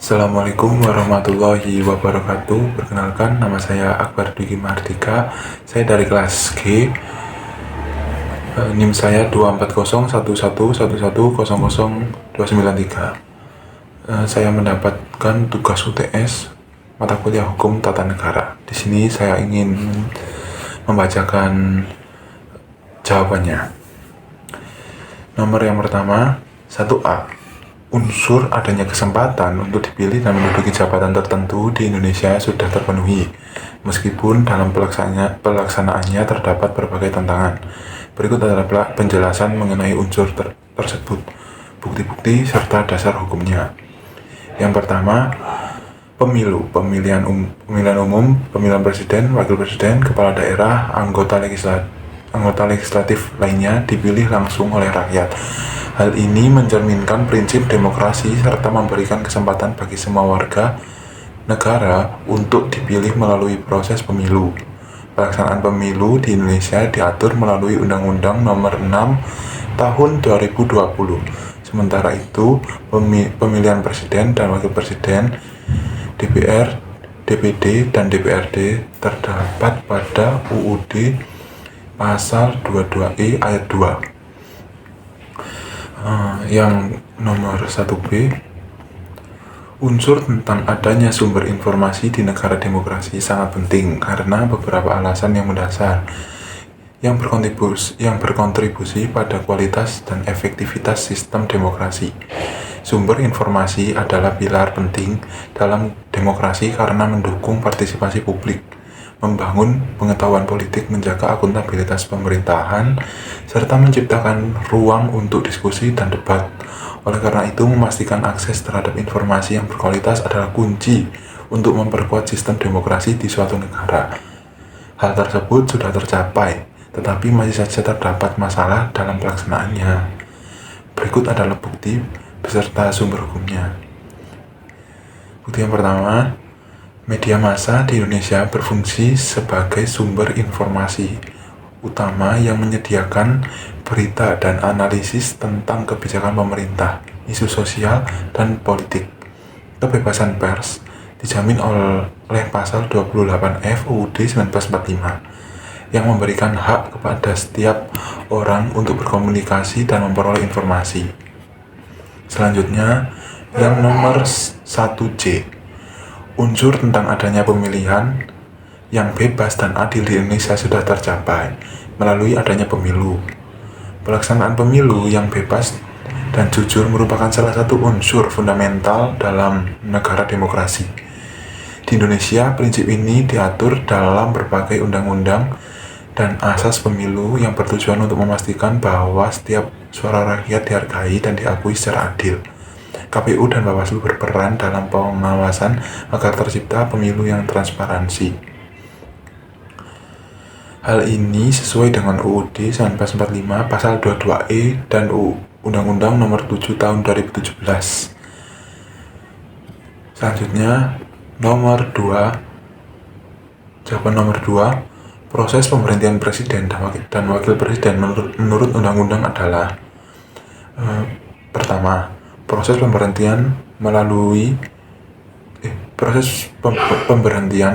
Assalamualaikum warahmatullahi wabarakatuh. Perkenalkan, nama saya Akbar Dwiki Mardika. Saya dari kelas G. NIM saya 2401111000293. Saya mendapatkan tugas UTS mata kuliah Hukum Tata Negara. Di sini saya ingin membacakan jawabannya. Nomor yang pertama, 1A. Unsur adanya kesempatan untuk dipilih dan menduduki jabatan tertentu di Indonesia sudah terpenuhi, meskipun dalam pelaksanaannya terdapat berbagai tantangan. Berikut adalah penjelasan mengenai unsur tersebut, bukti-bukti, serta dasar hukumnya. Yang pertama, pemilihan umum, pemilihan presiden, wakil presiden, kepala daerah, anggota legislatif lainnya dipilih langsung oleh rakyat. Hal ini mencerminkan prinsip demokrasi serta memberikan kesempatan bagi semua warga negara untuk dipilih melalui proses pemilu. Pelaksanaan pemilu di Indonesia diatur melalui Undang-Undang Nomor 6 Tahun 2020. Sementara itu, pemilihan presiden dan wakil presiden, DPR, DPD, dan DPRD terdapat pada UUD Pasal 22E Ayat 2. Yang nomor 1B, unsur tentang adanya sumber informasi di negara demokrasi sangat penting karena beberapa alasan yang mendasar yang berkontribusi pada kualitas dan efektivitas sistem demokrasi. Sumber informasi adalah pilar penting dalam demokrasi karena mendukung partisipasi publik, membangun pengetahuan politik, menjaga akuntabilitas pemerintahan, serta menciptakan ruang untuk diskusi dan debat. Oleh karena itu, memastikan akses terhadap informasi yang berkualitas adalah kunci untuk memperkuat sistem demokrasi di suatu negara. Hal tersebut sudah tercapai, tetapi masih saja terdapat masalah dalam pelaksanaannya. Berikut adalah bukti beserta sumber hukumnya. Bukti yang pertama, media massa di Indonesia berfungsi sebagai sumber informasi utama yang menyediakan berita dan analisis tentang kebijakan pemerintah, isu sosial, dan politik. Kebebasan pers dijamin oleh Pasal 28F UUD 1945 yang memberikan hak kepada setiap orang untuk berkomunikasi dan memperoleh informasi. Selanjutnya, yang nomor 1C. Unsur tentang adanya pemilihan yang bebas dan adil di Indonesia sudah tercapai melalui adanya pemilu. Pelaksanaan pemilu yang bebas dan jujur merupakan salah satu unsur fundamental dalam negara demokrasi. Di Indonesia, prinsip ini diatur dalam berbagai undang-undang dan asas pemilu yang bertujuan untuk memastikan bahwa setiap suara rakyat dihargai dan diakui secara adil. KPU dan Bawaslu berperan dalam pengawasan agar tercipta pemilu yang transparansi. Hal ini sesuai dengan UUD 1945 Pasal 22E dan Undang-Undang Nomor 7 Tahun 2017. Selanjutnya, jawaban nomor 2, proses pemberhentian presiden dan wakil presiden menurut undang-undang adalah pertama, proses pemberhentian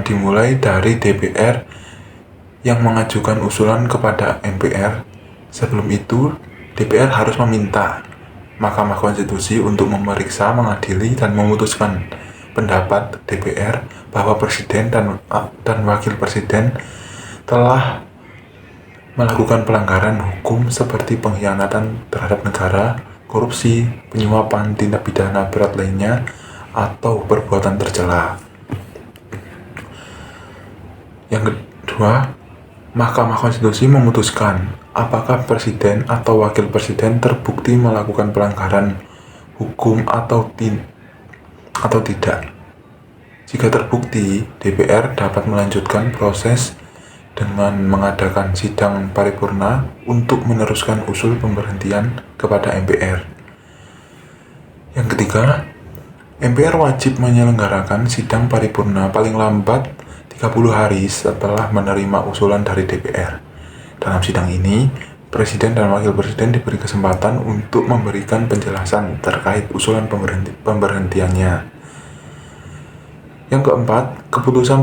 dimulai dari DPR yang mengajukan usulan kepada MPR. Sebelum itu, DPR harus meminta Mahkamah Konstitusi untuk memeriksa, mengadili, dan memutuskan pendapat DPR bahwa presiden dan wakil presiden telah melakukan pelanggaran hukum seperti pengkhianatan terhadap negara, korupsi, penyuapan, tindak pidana berat lainnya, atau perbuatan tercela. Yang kedua, Mahkamah Konstitusi memutuskan apakah presiden atau wakil presiden terbukti melakukan pelanggaran hukum atau tidak. Jika terbukti, DPR dapat melanjutkan proses dengan mengadakan sidang paripurna untuk meneruskan usul pemberhentian kepada MPR. Yang ketiga, MPR wajib menyelenggarakan sidang paripurna paling lambat 30 hari setelah menerima usulan dari DPR. Dalam sidang ini, Presiden dan Wakil Presiden diberi kesempatan untuk memberikan penjelasan terkait usulan pemberhentiannya. Yang keempat, keputusan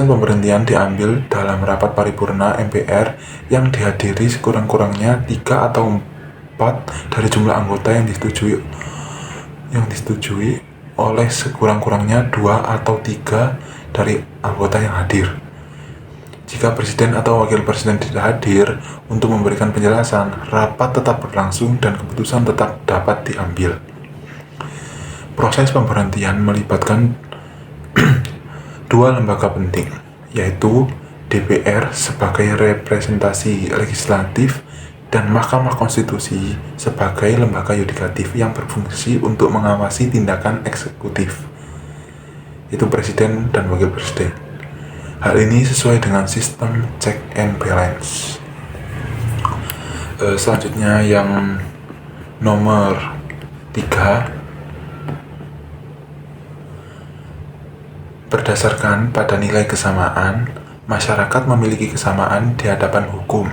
pemberhentian diambil dalam rapat paripurna MPR yang dihadiri sekurang-kurangnya 3 atau 4 dari jumlah anggota yang disetujui oleh sekurang-kurangnya 2 atau 3 dari anggota yang hadir. Jika presiden atau wakil presiden tidak hadir untuk memberikan penjelasan, rapat tetap berlangsung dan keputusan tetap dapat diambil. Proses pemberhentian melibatkan dua lembaga penting, yaitu DPR sebagai representasi legislatif dan Mahkamah Konstitusi sebagai lembaga yudikatif yang berfungsi untuk mengawasi tindakan eksekutif, yaitu presiden dan wakil presiden. Hal ini sesuai dengan sistem check and balance. Selanjutnya yang nomor 3, berdasarkan pada nilai kesamaan, masyarakat memiliki kesamaan di hadapan hukum.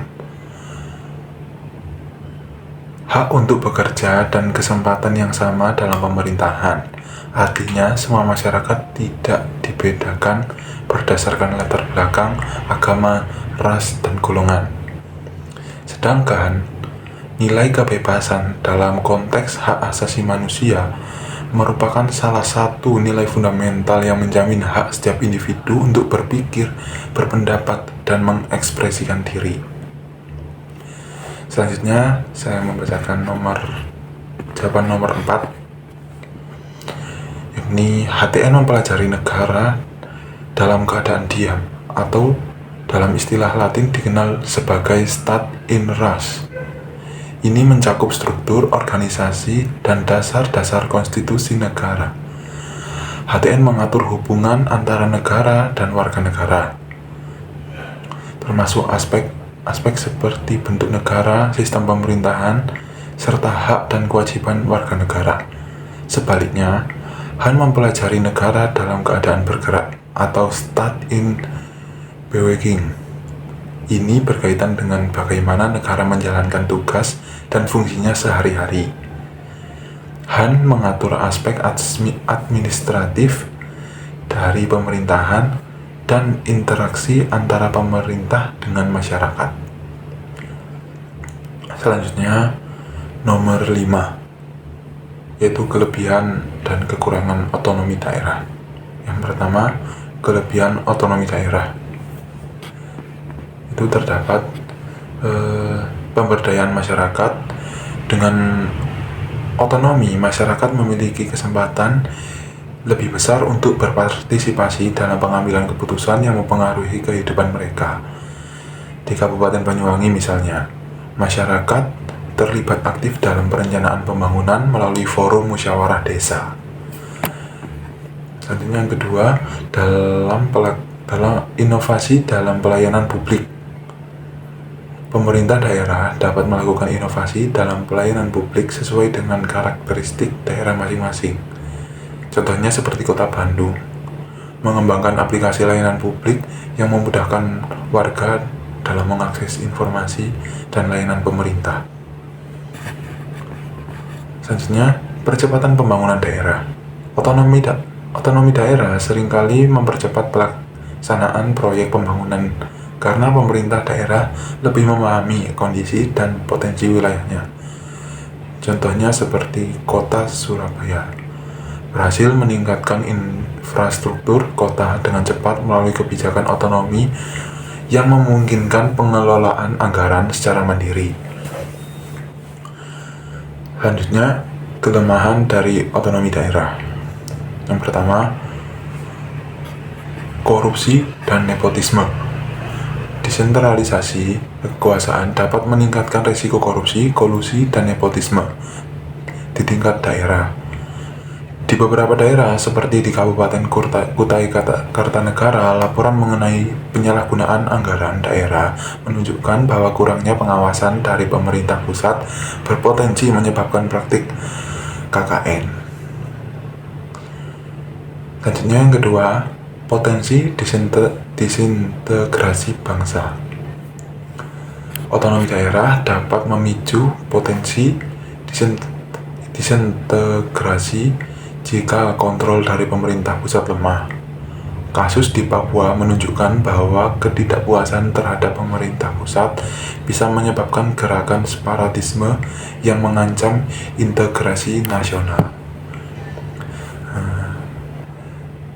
Hak untuk bekerja dan kesempatan yang sama dalam pemerintahan. Artinya, semua masyarakat tidak dibedakan berdasarkan latar belakang, agama, ras, dan golongan. Sedangkan, nilai kebebasan dalam konteks hak asasi manusia merupakan salah satu nilai fundamental yang menjamin hak setiap individu untuk berpikir, berpendapat, dan mengekspresikan diri. Selanjutnya, saya membacakan jawaban nomor 4. Yakni HTN mempelajari negara dalam keadaan diam, atau dalam istilah Latin dikenal sebagai stat in res. Ini mencakup struktur, organisasi, dan dasar-dasar konstitusi negara. HTN mengatur hubungan antara negara dan warga negara, termasuk aspek seperti bentuk negara, sistem pemerintahan, serta hak dan kewajiban warga negara. Sebaliknya, Han mempelajari negara dalam keadaan bergerak atau stat in beweging. Ini berkaitan dengan bagaimana negara menjalankan tugas dan fungsinya sehari-hari. Han mengatur aspek administratif dari pemerintahan dan interaksi antara pemerintah dengan masyarakat. Selanjutnya, nomor 5, yaitu kelebihan dan kekurangan otonomi daerah. Yang pertama, kelebihan otonomi daerah. Itu terdapat pemberdayaan masyarakat. Dengan otonomi, masyarakat memiliki kesempatan lebih besar untuk berpartisipasi dalam pengambilan keputusan yang mempengaruhi kehidupan mereka. Di Kabupaten Banyuwangi misalnya, masyarakat terlibat aktif dalam perencanaan pembangunan melalui forum musyawarah desa. Selanjutnya yang kedua, dalam inovasi dalam pelayanan publik. Pemerintah daerah dapat melakukan inovasi dalam pelayanan publik sesuai dengan karakteristik daerah masing-masing. Contohnya seperti Kota Bandung, mengembangkan aplikasi layanan publik yang memudahkan warga dalam mengakses informasi dan layanan pemerintah. Selanjutnya, percepatan pembangunan daerah. Otonomi daerah seringkali mempercepat pelaksanaan proyek pembangunan karena pemerintah daerah lebih memahami kondisi dan potensi wilayahnya. Contohnya seperti Kota Surabaya berhasil meningkatkan infrastruktur kota dengan cepat melalui kebijakan otonomi yang memungkinkan pengelolaan anggaran secara mandiri. Selanjutnya, kelemahan dari otonomi daerah. Yang pertama, korupsi dan nepotisme. Desentralisasi kekuasaan dapat meningkatkan risiko korupsi, kolusi, dan nepotisme di tingkat daerah. Di beberapa daerah, seperti di Kabupaten Kutai Kartanegara, laporan mengenai penyalahgunaan anggaran daerah menunjukkan bahwa kurangnya pengawasan dari pemerintah pusat berpotensi menyebabkan praktik KKN. Selanjutnya yang kedua, potensi disintegrasi bangsa. Otonomi daerah dapat memicu potensi disintegrasi jika kontrol dari pemerintah pusat lemah. Kasus di Papua menunjukkan bahwa ketidakpuasan terhadap pemerintah pusat bisa menyebabkan gerakan separatisme yang mengancam integrasi nasional.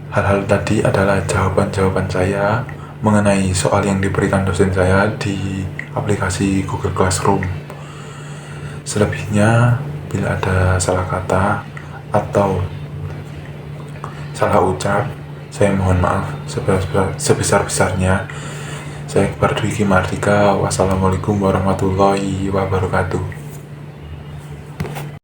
Hal-hal tadi adalah jawaban-jawaban saya mengenai soal yang diberikan dosen saya di aplikasi Google Classroom. Selebihnya, bila ada salah kata atau salah ucap, saya mohon maaf sebesar-besarnya. Saya Akbar Dwi Ki Mardika. Wassalamualaikum warahmatullahi wabarakatuh.